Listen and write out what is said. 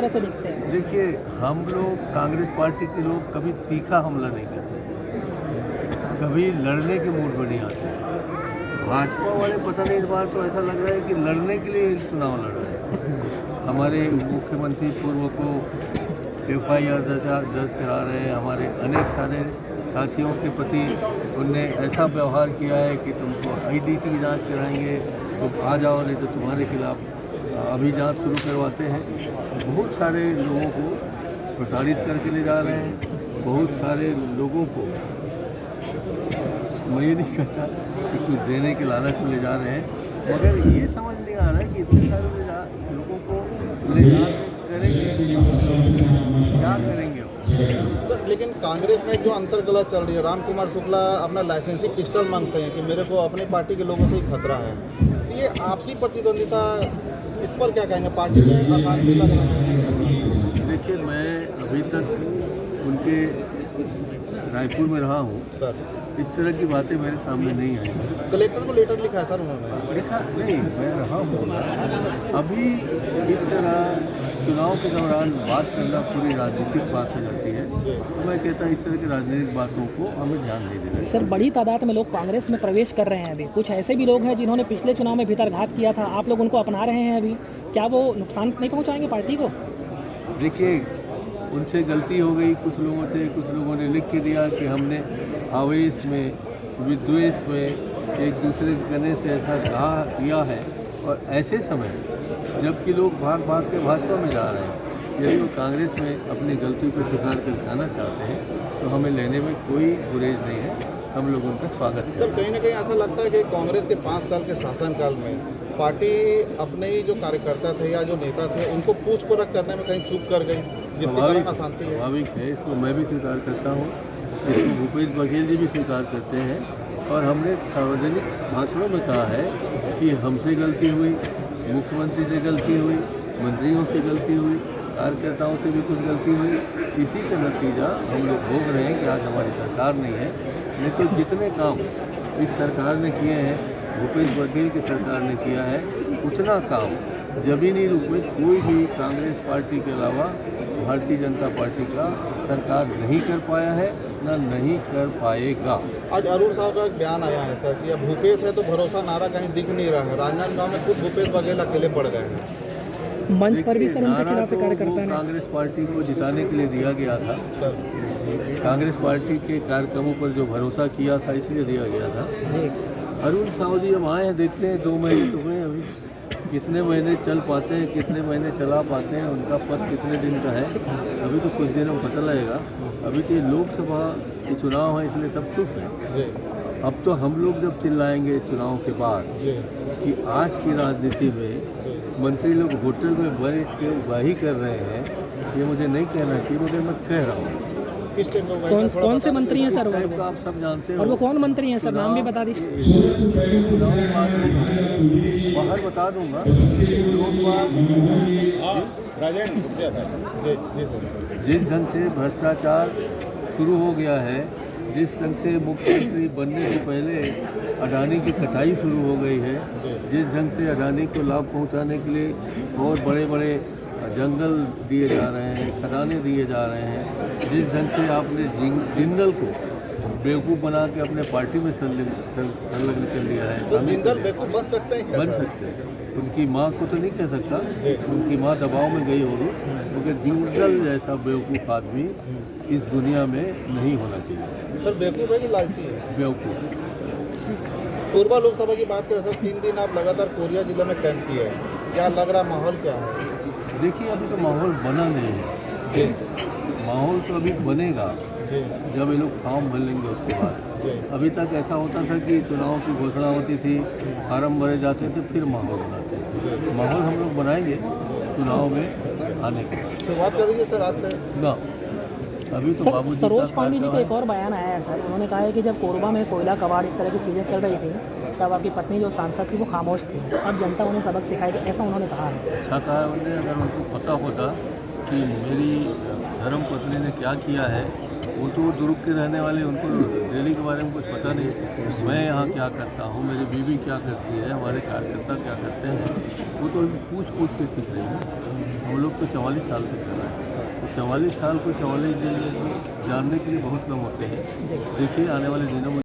तरह से देखते हैं? देखिए, हम लोग कांग्रेस पार्टी के लोग कभी तीखा हमला नहीं करते, कभी लड़ने के मूड में नहीं आते। भाजपा वाले पता नहीं, इस बार तो ऐसा लग रहा है कि लड़ने के लिए चुनाव लड़ रहे हैं। हमारे मुख्यमंत्री पूर्व को FIR दर्ज करा रहे हैं। हमारे अनेक सारे साथियों के प्रति उनने ऐसा व्यवहार किया है कि तुमको IDC की जांच कराएंगे, तुम आ जाओ, नहीं तो तुम्हारे खिलाफ अभी जांच शुरू करवाते हैं। बहुत सारे लोगों को प्रताड़ित करके ले जा रहे हैं। बहुत सारे लोगों को, मैं ये नहीं कहता कि कुछ देने के लालच में ले जा रहे हैं, मगर ये समझ नहीं आ रहा है कि इतने सारे लोगों को ले जा करेंगे क्या करेंगे सर। लेकिन कांग्रेस में जो अंतर्गला चल रही है, राम कुमार शुक्ला अपना लाइसेंसी पिस्टल मांगते हैं कि मेरे को अपनी पार्टी के लोगों से ही खतरा है। तो ये आपसी प्रतिद्वंदिता, इस पर क्या कहेंगे? पार्टी में अशांति लग रहा है। देखिए, मैं अभी तक उनके रायपुर में रहा हूँ सर, इस तरह की बातें मेरे सामने नहीं आई। कलेक्टर को लेटर लिखा है सर उन्होंने? लिखा नहीं, मैं रहा हूँ। अभी इस तरह चुनाव के दौरान बात करना पूरी राजनीतिक बात हो जाती है। तो मैं कहता हूँ इस तरह की राजनीतिक बातों को हमें ध्यान नहीं देना। सर, बड़ी तादाद में लोग कांग्रेस में प्रवेश कर रहे हैं अभी। कुछ ऐसे भी लोग हैं जिन्होंने पिछले चुनाव में भीतरघात किया था, आप लोग उनको अपना रहे हैं अभी। क्या वो नुकसान नहीं पहुँचाएंगे पार्टी को? देखिए, उनसे गलती हो गई कुछ लोगों से। कुछ लोगों ने लिख के दिया कि हमने आवेश में, विद्वेष में एक दूसरे के कहने से ऐसा कहा किया है। और ऐसे समय जबकि लोग भाग भाग के भाजपा में जा रहे हैं, यदि वो कांग्रेस में अपनी गलती को स्वीकार कर जाना चाहते हैं तो हमें लेने में कोई गुरेज नहीं है। हम लोग उनका स्वागत करें। सर, कहीं ना कहीं ऐसा लगता है कि कांग्रेस के 5 साल के शासनकाल में पार्टी अपने ही जो कार्यकर्ता थे या जो नेता थे उनको पूछ परख करने में कहीं चूक कर गई, जिसके कारण अशांति है। स्वाभाविक है, इसको मैं भी स्वीकार करता हूँ, इसको भूपेश बघेल जी भी स्वीकार करते हैं। और हमने सार्वजनिक भाषणों में कहा है कि हमसे गलती हुई, मुख्यमंत्री से गलती हुई, मंत्रियों से गलती हुई, कार्यकर्ताओं से भी कुछ गलती हुई। इसी का नतीजा हम लोग भोग रहे हैं कि आज हमारी सरकार नहीं है। नहीं तो जितने काम इस सरकार ने किए हैं, भूपेश बघेल की सरकार ने किया है, उतना काम ज़मीनी रूप में कोई भी कांग्रेस पार्टी के अलावा भारतीय जनता पार्टी का सरकार नहीं कर पाया है, ना नहीं कर पाएगा। आज अरुण साहब का एक बयान आया है सर कि अब भूपेश है तो भरोसा नारा कहीं दिख नहीं रहा है। राजनांदगांव में खुद भूपेश बघेल अकेले पड़ गए हैं। मंच पर भी सर उनके खिलाफ तो कार्यकर्ता ने कांग्रेस पार्टी को जिताने के लिए दिया गया था। सर, कांग्रेस पार्टी के कार्यक्रमों पर जो भरोसा किया था इसलिए दिया गया था। जी। अरुण साहू जी अब आए हैं, देखते हैं 2 महीने तो हुए अभी, कितने महीने चल पाते हैं, कितने महीने चला पाते हैं, उनका पद कितने दिन का है, अभी तो कुछ दिनों में पता लगेगा। अभी तो ये लोकसभा के चुनाव है इसलिए सब चुप है। अब तो हम लोग जब चिल्लाएंगे चुनाव के बाद कि आज की राजनीति में मंत्री लोग होटल में बैठ के उगाही कर रहे हैं, ये मुझे नहीं कहना चाहिए, मगर मैं कह रहा हूँ। किस टाइम का कौन से मंत्री हैं सर? टाइप का आप सब जानते हो। और वो कौन मंत्री हैं सर? नाम भी बता दीजिए। चुनाव के बाद बाहर बता दूंगा। जिस ढंग से भ्रष्टाचार शुरू हो गया है, जिस ढंग से मुख्यमंत्री बनने से पहले अडानी की कटाई शुरू हो गई है, जिस ढंग से अडानी को लाभ पहुंचाने के लिए बहुत बड़े बड़े जंगल दिए जा रहे हैं, खदानें दिए जा रहे हैं, जिस ढंग से आपने जिंदल को बेवकूफ़ बना के अपने पार्टी में संलग्न कर लिया है। तो जिंदल बेवकूफ़ बन सकते हैं? बन सकते हैं। उनकी माँ को तो नहीं कह सकता, उनकी माँ दबाव में गई होगी, मगर जिंदल जैसा बेवकूफ़ आदमी इस दुनिया में नहीं होना चाहिए। सर, बेवकूफ़ है कि लालची है? बेवकूफ़। कोरबा लोकसभा की बात करें सर, 3 दिन आप लगातार कोरिया जिले में कैंप किए हैं, क्या लग रहा, माहौल क्या है? देखिए, अभी तो माहौल बना नहीं है। माहौल तो अभी बनेगा जब ये लोग फॉर्म भर लेंगे उसके बाद। अभी तक ऐसा होता था कि चुनाव की घोषणा होती थी, फार्म भरे जाते थे, फिर माहौल बनाते थे। माहौल हम लोग बनाएंगे चुनाव में आने के बाद। शुरुआत कर दीजिए सर आज से ना, अभी तो बाबू सरोज पांडे जी का एक और बयान आया है सर। उन्होंने कहा है कि जब कोरबा में कोयला कबाड़ इस तरह की चीज़ें चल रही थी तब आपकी पत्नी जो सांसद थी वो खामोश थी, अब जनता उन्हें सबक सिखाएगी, ऐसा उन्होंने कहा है। अच्छा कहा है उन्होंने। अगर उनको पता होता कि मेरी धर्म पत्नी ने क्या किया है, वो तो दुर्ग के रहने वाले, उनको दिल्ली के बारे में कुछ पता नहीं। मैं यहाँ क्या करता हूँ, मेरी बीवी क्या करती है, हमारे कार्यकर्ता क्या करते हैं, वो तो पूछ पूछ के सीख रही है। हम लोग तो 44 साल से कर रहे हैं, तो 44 साल को 44 जानने के लिए बहुत कम होते हैं। जी। देखिए आने वाले दिनों में